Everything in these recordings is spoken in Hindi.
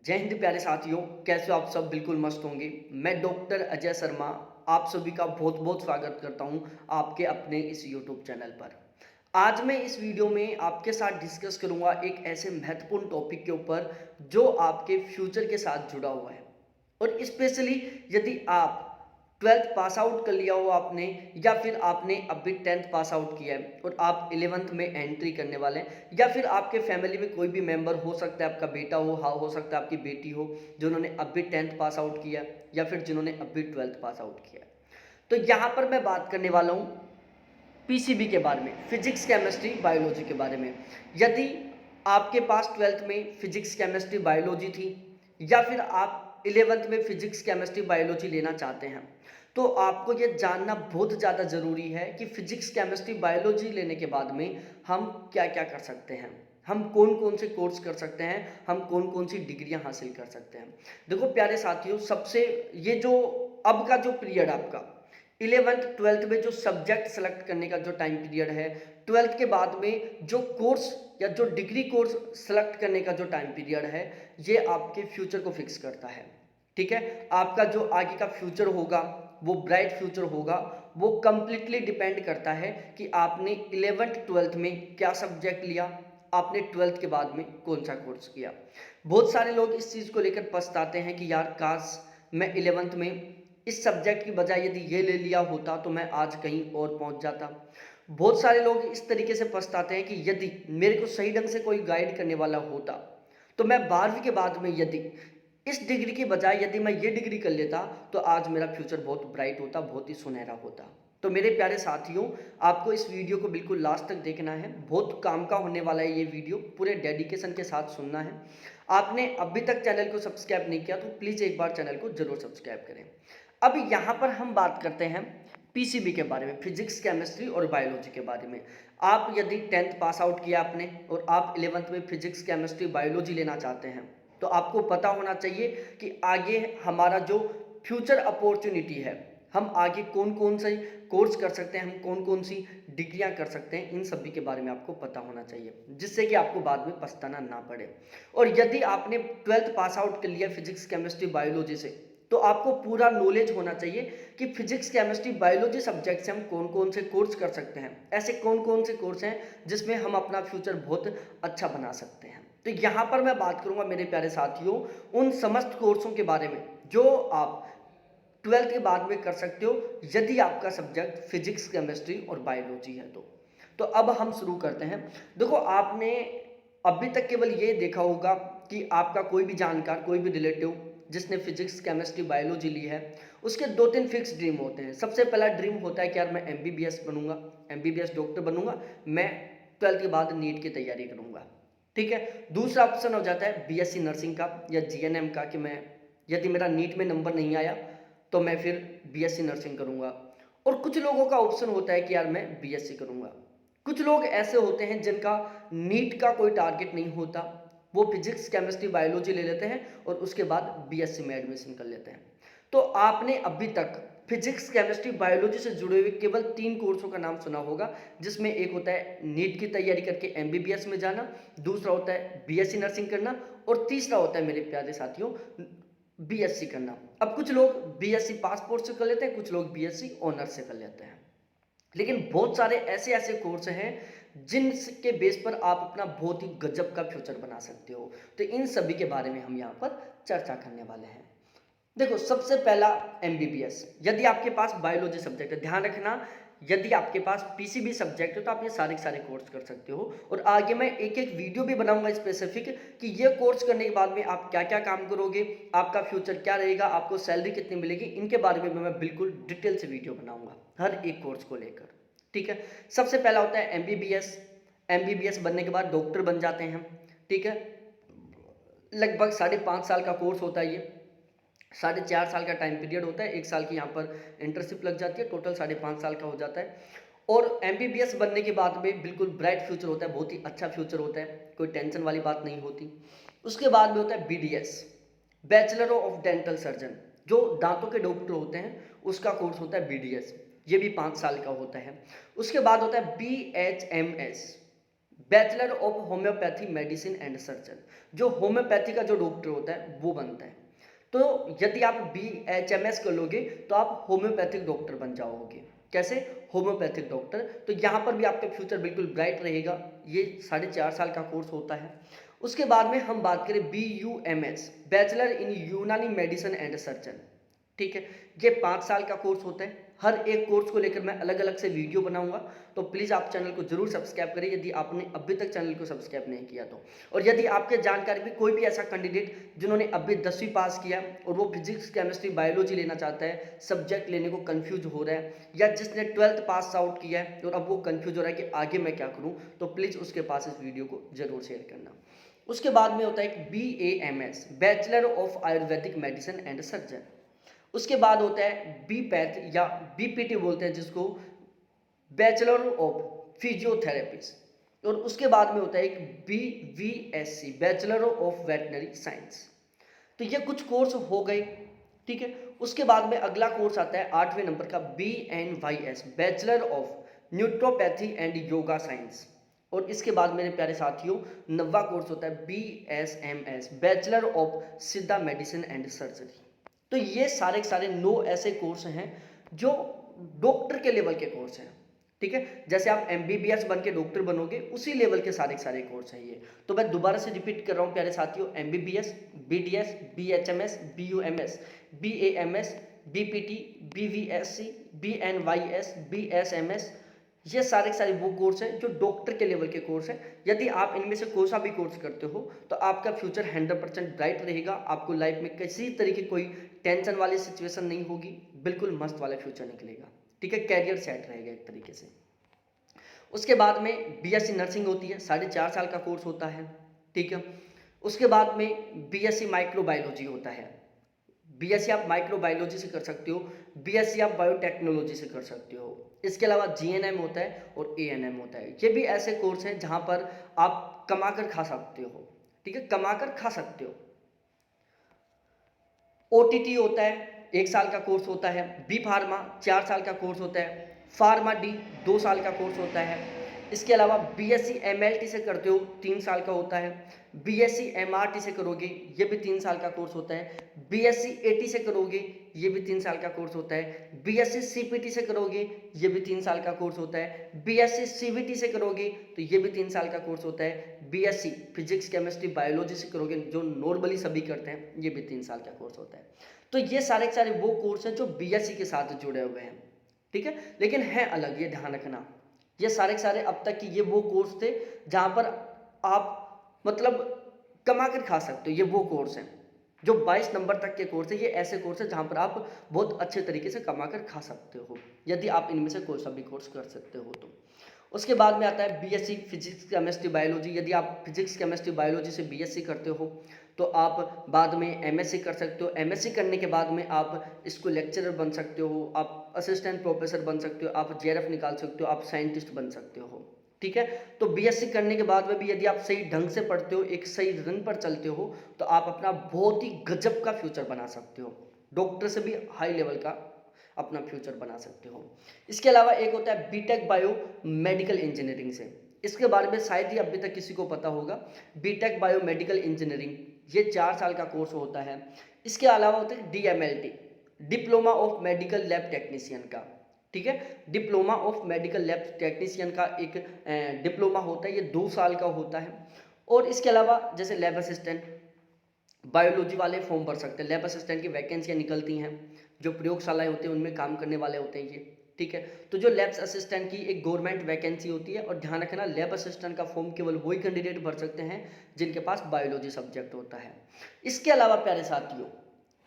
जय हिंद प्यारे साथियों, कैसे हो आप सब? बिल्कुल मस्त होंगे। मैं डॉक्टर अजय शर्मा आप सभी का बहुत बहुत स्वागत करता हूं आपके अपने इस यूट्यूब चैनल पर। आज मैं इस वीडियो में आपके साथ डिस्कस करूंगा एक ऐसे महत्वपूर्ण टॉपिक के ऊपर जो आपके फ्यूचर के साथ जुड़ा हुआ है। और स्पेशली यदि आप 12th पास आउट कर लिया हो आपने, या फिर आपने अभी 10th पास आउट किया है और आप 11th में एंट्री करने वाले हैं, या फिर आपके फैमिली में कोई भी मेंबर हो सकता है, आपका बेटा हो, हाँ हो सकता है आपकी बेटी हो जिन्होंने अभी 10th पास आउट किया है, या फिर जिन्होंने अभी 12th पास आउट किया है। तो यहाँ पर मैं बात करने वाला हूँ पीसीबी के बारे में, फिजिक्स केमिस्ट्री बायोलॉजी के बारे में। यदि आपके पास 12th में फिजिक्स केमिस्ट्री बायोलॉजी थी, या फिर आप 11th में फिजिक्स केमिस्ट्री बायोलॉजी लेना चाहते हैं, तो आपको ये जानना बहुत ज़्यादा ज़रूरी है कि फिजिक्स केमिस्ट्री बायोलॉजी लेने के बाद में हम क्या क्या कर सकते हैं, हम कौन कौन से कोर्स कर सकते हैं, हम कौन कौन सी डिग्रियां हासिल कर सकते हैं। देखो प्यारे साथियों, सबसे ये जो अब का जो पीरियड आपका 11th 12th में जो सब्जेक्ट सेलेक्ट करने का जो टाइम पीरियड है, 12th के बाद में जो कोर्स या जो डिग्री कोर्स सेलेक्ट करने का जो टाइम पीरियड है, ये आपके फ्यूचर को फिक्स करता है। ठीक है, आपका जो आगे का फ्यूचर होगा, वो ब्राइट फ्यूचर होगा, वो कंप्लीटली डिपेंड करता है कि आपने 11th 12th में क्या सब्जेक्ट लिया, आपने 12th के बाद में कौन सा कोर्स किया। बहुत सारे लोग इस चीज़ को लेकर पछताते हैं कि यार काश मैं 11th में इस सब्जेक्ट की बजाय यदि ये ले लिया होता तो मैं आज कहीं और पहुंच जाता। बहुत सारे लोग इस तरीके से पछताते हैं कि यदि मेरे को सही ढंग से कोई गाइड करने वाला होता तो मैं 12वीं के बाद में यदि इस डिग्री की बजाय यदि मैं ये डिग्री कर लेता तो आज मेरा फ्यूचर बहुत ब्राइट होता, बहुत ही सुनहरा होता। तो मेरे प्यारे साथियों, आपको इस वीडियो को बिल्कुल लास्ट तक देखना है, बहुत काम का होने वाला है ये वीडियो, पूरे डेडिकेशन के साथ सुनना है। आपने अभी तक चैनल को सब्सक्राइब नहीं किया तो प्लीज़ एक बार चैनल को जरूर सब्सक्राइब करें। अब यहाँ पर हम बात करते हैं पीसीबी के बारे में, फिजिक्स केमिस्ट्री और बायोलॉजी के बारे में। आप यदि 10th पास आउट किया आपने और आप 11th में फिजिक्स केमिस्ट्री बायोलॉजी लेना चाहते हैं, तो आपको पता होना चाहिए कि आगे हमारा जो फ्यूचर अपॉर्चुनिटी है, हम आगे कौन कौन से कोर्स कर सकते हैं, हम कौन कौन सी डिग्रियां कर सकते हैं, इन सभी के बारे में आपको पता होना चाहिए, जिससे कि आपको बाद में पछताना ना पड़े। और यदि आपने 12th पास आउट कर लिया फिजिक्स केमिस्ट्री बायोलॉजी से, तो आपको पूरा नॉलेज होना चाहिए कि फिजिक्स केमिस्ट्री बायोलॉजी सब्जेक्ट से हम कौन कौन से कोर्स कर सकते हैं, ऐसे कौन कौन से कोर्स हैं जिसमें हम अपना फ्यूचर बहुत अच्छा बना सकते हैं। तो यहाँ पर मैं बात करूंगा मेरे प्यारे साथियों उन समस्त कोर्सों के बारे में जो आप 12th के बाद में कर सकते हो, यदि आपका सब्जेक्ट फिजिक्स केमिस्ट्री और बायोलॉजी है तो अब हम शुरू करते हैं। देखो, आपने अभी तक केवल ये देखा होगा कि आपका कोई भी जानकार, कोई भी रिलेटिव जिसने फिजिक्स केमिस्ट्री बायोलॉजी ली है, उसके दो तीन फिक्स ड्रीम होते हैं। सबसे पहला ड्रीम होता है कि यार मैं एमबीबीएस बनूंगा, एमबीबीएस डॉक्टर बनूंगा, मैं 12th के बाद नीट की तैयारी करूंगा। ठीक है, दूसरा ऑप्शन हो जाता है बीएससी नर्सिंग का या जीएनएम का, कि मैं यदि मेरा नीट में नंबर नहीं आया तो मैं फिर बीएससी नर्सिंग करूंगा। और कुछ लोगों का ऑप्शन होता है कि यार मैं बीएससी करूंगा। कुछ लोग ऐसे होते हैं जिनका नीट का कोई टारगेट नहीं होता, वो फिजिक्स केमिस्ट्री बायोलॉजी ले लेते हैं और उसके बाद बीएससी में एडमिशन कर लेते हैं। तो आपने अभी तक फिजिक्स केमिस्ट्री बायोलॉजी से जुड़े हुए केवल 3 कोर्सों का नाम सुना होगा, जिसमें एक होता है नीट की तैयारी करके एमबीबीएस में जाना, दूसरा होता है बीएससी नर्सिंग करना, और तीसरा होता है मेरे प्यारे साथियों बीएससी करना। अब कुछ लोग बीएससी पासपोर्ट से कर लेते हैं, कुछ लोग बीएससी ऑनर्स से कर लेते हैं, लेकिन बहुत सारे ऐसे ऐसे कोर्स हैं जिनके बेस पर आप अपना बहुत ही गजब का फ्यूचर बना सकते हो। तो इन सभी के बारे में हम यहाँ पर चर्चा करने वाले हैं। देखो, सबसे पहला एमबीबीएस। यदि आपके पास बायोलॉजी सब्जेक्ट है, ध्यान रखना, यदि आपके पास पीसीबी सब्जेक्ट है तो आप ये सारे के सारे कोर्स कर सकते हो। और आगे मैं एक एक वीडियो भी बनाऊंगा स्पेसिफिक कि ये कोर्स करने के बाद में आप क्या क्या काम करोगे, आपका फ्यूचर क्या रहेगा, आपको सैलरी कितनी मिलेगी, इनके बारे में मैं बिल्कुल डिटेल से वीडियो बनाऊंगा हर एक कोर्स को लेकर। ठीक है, सबसे पहला होता है एमबीबीएस। एमबीबीएस बनने के बाद डॉक्टर बन जाते हैं। ठीक है, लगभग 5.5 साल का कोर्स होता है ये, 4.5 साल का टाइम पीरियड होता है, 1 साल की यहाँ पर इंटर्नशिप लग जाती है, टोटल 5.5 साल का हो जाता है। और एमबीबीएस बनने के बाद में बिल्कुल ब्राइट फ्यूचर होता है, बहुत ही अच्छा फ्यूचर होता है, कोई टेंशन वाली बात नहीं होती। उसके बाद में होता है BDS, bachelor of dental surgeon, जो दांतों के डॉक्टर होते हैं उसका कोर्स होता है बीडीएस, ये भी 5 साल का होता है। उसके बाद होता है BHMS, bachelor of homeopathy medicine and surgeon, जो होम्योपैथी का जो डॉक्टर होता है वो बनता है। तो यदि आप BHMS कर लोगे तो आप होम्योपैथिक डॉक्टर बन जाओगे। कैसे? Homeopathic doctor. तो यहाँ पर भी आपका फ्यूचर बिल्कुल ब्राइट रहेगा। ये 4.5 साल का कोर्स होता है। उसके बाद में हम बात करें BUMS, बैचलर इन यूनानी मेडिसिन एंड सर्जन। ठीक है, ये 5 साल का कोर्स होता है। हर एक कोर्स को लेकर मैं अलग अलग से वीडियो बनाऊंगा, तो प्लीज़ आप चैनल को जरूर सब्सक्राइब करें यदि आपने अभी तक चैनल को सब्सक्राइब नहीं किया तो। और यदि आपके जानकारी में कोई भी ऐसा कैंडिडेट जिन्होंने अभी 10वीं पास किया और वो फिजिक्स केमिस्ट्री बायोलॉजी लेना चाहता है, सब्जेक्ट लेने को कंफ्यूज हो रहा है, या जिसने 12th पास आउट किया है और अब वो कंफ्यूज हो रहा है कि आगे मैं क्या करूँ, तो प्लीज़ उसके पास इस वीडियो को जरूर शेयर करना। उसके बाद में होता है एक BAMS, bachelor of Ayurvedic medicine and surgeon. उसके बाद होता है BPATH या BPT बोलते हैं जिसको, बैचलर ऑफ फिजियोथेरेपिस्ट। और उसके बाद में होता है एक BVSC, bachelor of veterinary science. तो ये कुछ कोर्स हो गए। ठीक है, उसके बाद में अगला कोर्स आता है 8वें नंबर का BNYS, bachelor of naturopathy and yoga science. और इसके बाद मेरे प्यारे साथियों 9वां कोर्स होता है BSMS, बैचलर ऑफ सिद्धा मेडिसिन एंड सर्जरी। तो ये सारे के सारे 9 ऐसे कोर्स हैं जो डॉक्टर के लेवल के कोर्स हैं। ठीक है, जैसे आप MBBS बन के डॉक्टर बनोगे उसी लेवल के सारे कोर्स हैं ये। तो मैं दोबारा से रिपीट कर रहा हूँ प्यारे साथियों, MBBS, BDS, BHMS, BUMS, BAMS, BPT, BVSC, BNYS, BSMS, ये सारे के सारे वो कोर्स हैं जो डॉक्टर के लेवल के कोर्स हैं। यदि आप इनमें से कोई सा भी कोर्स करते हो तो आपका फ्यूचर 100% ब्राइट रहेगा। आपको लाइफ में किसी तरीके कोई टेंशन वाली सिचुएशन नहीं होगी, बिल्कुल मस्त वाला फ्यूचर निकलेगा। ठीक है, कैरियर सेट रहेगा एक तरीके से। उसके बाद में BSc नर्सिंग होती है, 4.5 साल का कोर्स होता है। ठीक है, उसके बाद में BSc माइक्रोबायोलॉजी होता है। BSc आप माइक्रोबायोलॉजी से कर सकते हो, BSc आप बायोटेक्नोलॉजी से कर सकते हो। इसके अलावा GNM होता है और ANM होता है। ये भी ऐसे कोर्स हैं जहां पर आप कमा कर खा सकते हो। ठीक है, कमा कर खा सकते हो। OTT होता है, 1 साल का कोर्स होता है। B फार्मा 4 साल का कोर्स होता है। फार्मा D 2 साल का कोर्स होता है। इसके अलावा BSc MLT से करते हो 3 साल का होता है। BSc MRT से करोगे ये भी 3 साल का कोर्स होता है। BSc AT से करोगे ये भी 3 साल का कोर्स होता है। BSc CPT से करोगे ये भी 3 साल का कोर्स होता है। BSc CVT से करोगे तो ये भी 3 साल का कोर्स होता है। BSc फिजिक्स केमिस्ट्री बायोलॉजी से करोगे जो नॉर्मली सभी करते हैं, ये भी 3 साल का कोर्स होता है। तो ये सारे के सारे वो कोर्स हैं जो BSc के साथ जुड़े हुए हैं। ठीक है, लेकिन है अलग, ये ध्यान रखना, ये सारे के सारे अब तक की ये वो कोर्स थे जहां पर आप मतलब कमा कर खा सकते हो। ये वो कोर्स हैं जो 22 नंबर तक के कोर्स है। ये ऐसे कोर्स है जहां पर आप बहुत अच्छे तरीके से कमा कर खा सकते हो यदि आप इनमें से कोई सा भी कोर्स कर सकते हो तो। उसके बाद में आता है BSc फिजिक्स केमिस्ट्री बायोलॉजी। यदि आप फिजिक्स केमिस्ट्री बायोलॉजी से BSc करते हो तो आप बाद में MSc कर सकते हो। MSc करने के बाद में आप इसको लेक्चरर बन सकते हो, आप असिस्टेंट प्रोफेसर बन सकते हो, आप JRF निकाल सकते हो, आप साइंटिस्ट बन सकते हो। ठीक है, तो BSc करने के बाद में भी यदि आप सही ढंग से पढ़ते हो, एक सही रन पर चलते हो, तो आप अपना बहुत ही गजब का फ्यूचर बना सकते हो। डॉक्टर से भी हाई लेवल का अपना फ्यूचर बना सकते हो। इसके अलावा एक होता है BTech बायो मेडिकल इंजीनियरिंग से। इसके बारे में शायद ही अभी तक किसी को पता होगा। BTech बायो मेडिकल इंजीनियरिंग ये 4 साल का कोर्स होता है। इसके अलावा होता है DMLT, diploma of medical lab technician का। ठीक है, diploma of medical lab technician का एक डिप्लोमा होता है, ये 2 साल का होता है। और इसके अलावा जैसे लैब असिस्टेंट बायोलॉजी वाले फॉर्म भर सकते हैं। लैब असिस्टेंट की वैकेंसियाँ निकलती हैं, जो प्रयोगशालाएं होती हैं उनमें काम करने वाले होते हैं ये। ठीक है, तो जो लैब असिस्टेंट की एक गवर्नमेंट वैकेंसी होती है। और ध्यान रखना, लैब असिस्टेंट का फॉर्म केवल वही कैंडिडेट भर सकते हैं जिनके पास बायोलॉजी सब्जेक्ट होता है। इसके अलावा प्यारे साथियों,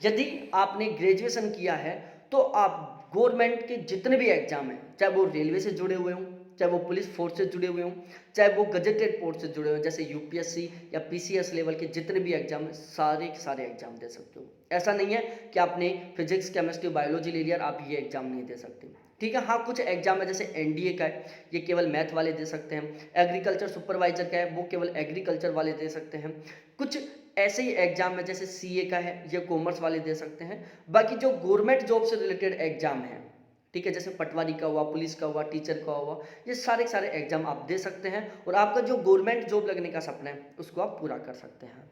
यदि आपने ग्रेजुएशन किया है तो आप गवर्नमेंट के जितने भी एग्जाम हैं, चाहे वो रेलवे से जुड़े हुए हों, चाहे वो पुलिस फोर्स से जुड़े हुए हों, चाहे वो गजेटेड पोस्ट से जुड़े हों, जैसे UPSC या PCS लेवल के जितने भी एग्जाम हैं, सारे के सारे एग्जाम दे सकते हो। ऐसा नहीं है कि आपने फिजिक्स केमिस्ट्री बायोलॉजी ले लिया और आप ये एग्जाम नहीं दे सकते। ठीक है, हाँ कुछ एग्जाम है जैसे NDA का है, ये केवल मैथ वाले दे सकते हैं। एग्रीकल्चर सुपरवाइजर का है, वो केवल एग्रीकल्चर वाले दे सकते हैं। कुछ ऐसे ही एग्जाम है जैसे CA का है, ये कॉमर्स वाले दे सकते हैं। बाकी जो गवर्नमेंट जॉब से रिलेटेड एग्जाम है, ठीक है, जैसे पटवारी का हुआ, पुलिस का हुआ, टीचर का हुआ, ये सारे के सारे एग्जाम आप दे सकते हैं और आपका जो गवर्नमेंट जॉब लगने का सपना है उसको आप पूरा कर सकते हैं।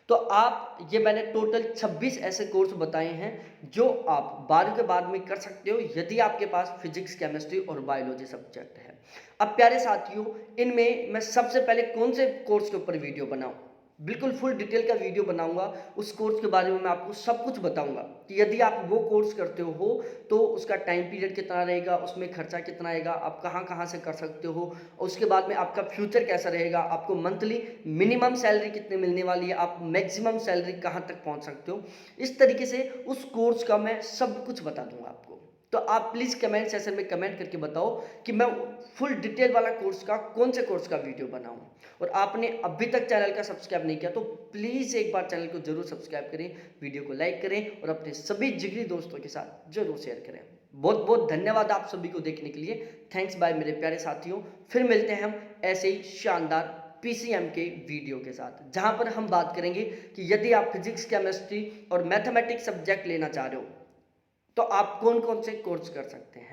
तो आप ये मैंने टोटल 26 ऐसे कोर्स बताए हैं जो आप 12वीं के बाद में कर सकते हो यदि आपके पास फिजिक्स, केमिस्ट्री और बायोलॉजी सब्जेक्ट है। अब प्यारे साथियों, इनमें मैं सबसे पहले कौन से कोर्स के ऊपर वीडियो बनाऊं? बिल्कुल फुल डिटेल का वीडियो बनाऊंगा। उस कोर्स के बारे में मैं आपको सब कुछ बताऊंगा कि यदि आप वो कोर्स करते हो तो उसका टाइम पीरियड कितना रहेगा, उसमें खर्चा कितना आएगा, आप कहाँ कहाँ से कर सकते हो, और उसके बाद में आपका फ्यूचर कैसा रहेगा, आपको मंथली मिनिमम सैलरी कितनी मिलने वाली है, आप मैक्सिमम सैलरी कहाँ तक पहुँच सकते हो। इस तरीके से उस कोर्स का मैं सब कुछ बता दूंगा आपको। तो आप प्लीज़ कमेंट सेक्शन में कमेंट करके बताओ कि मैं फुल डिटेल वाला कोर्स का कौन से कोर्स का वीडियो बनाऊं। और आपने अभी तक चैनल का सब्सक्राइब नहीं किया तो प्लीज़ एक बार चैनल को जरूर सब्सक्राइब करें, वीडियो को लाइक करें और अपने सभी जिगरी दोस्तों के साथ जरूर शेयर करें। बहुत बहुत धन्यवाद आप सभी को देखने के लिए। थैंक्स बाय मेरे प्यारे साथियों। फिर मिलते हैं हम ऐसे ही शानदार पीसीएम के वीडियो के साथ, जहां पर हम बात करेंगे कि यदि आप फिजिक्स, केमिस्ट्री और मैथमेटिक्स सब्जेक्ट लेना चाह रहे हो तो आप कौन कौन से कोर्स कर सकते हैं।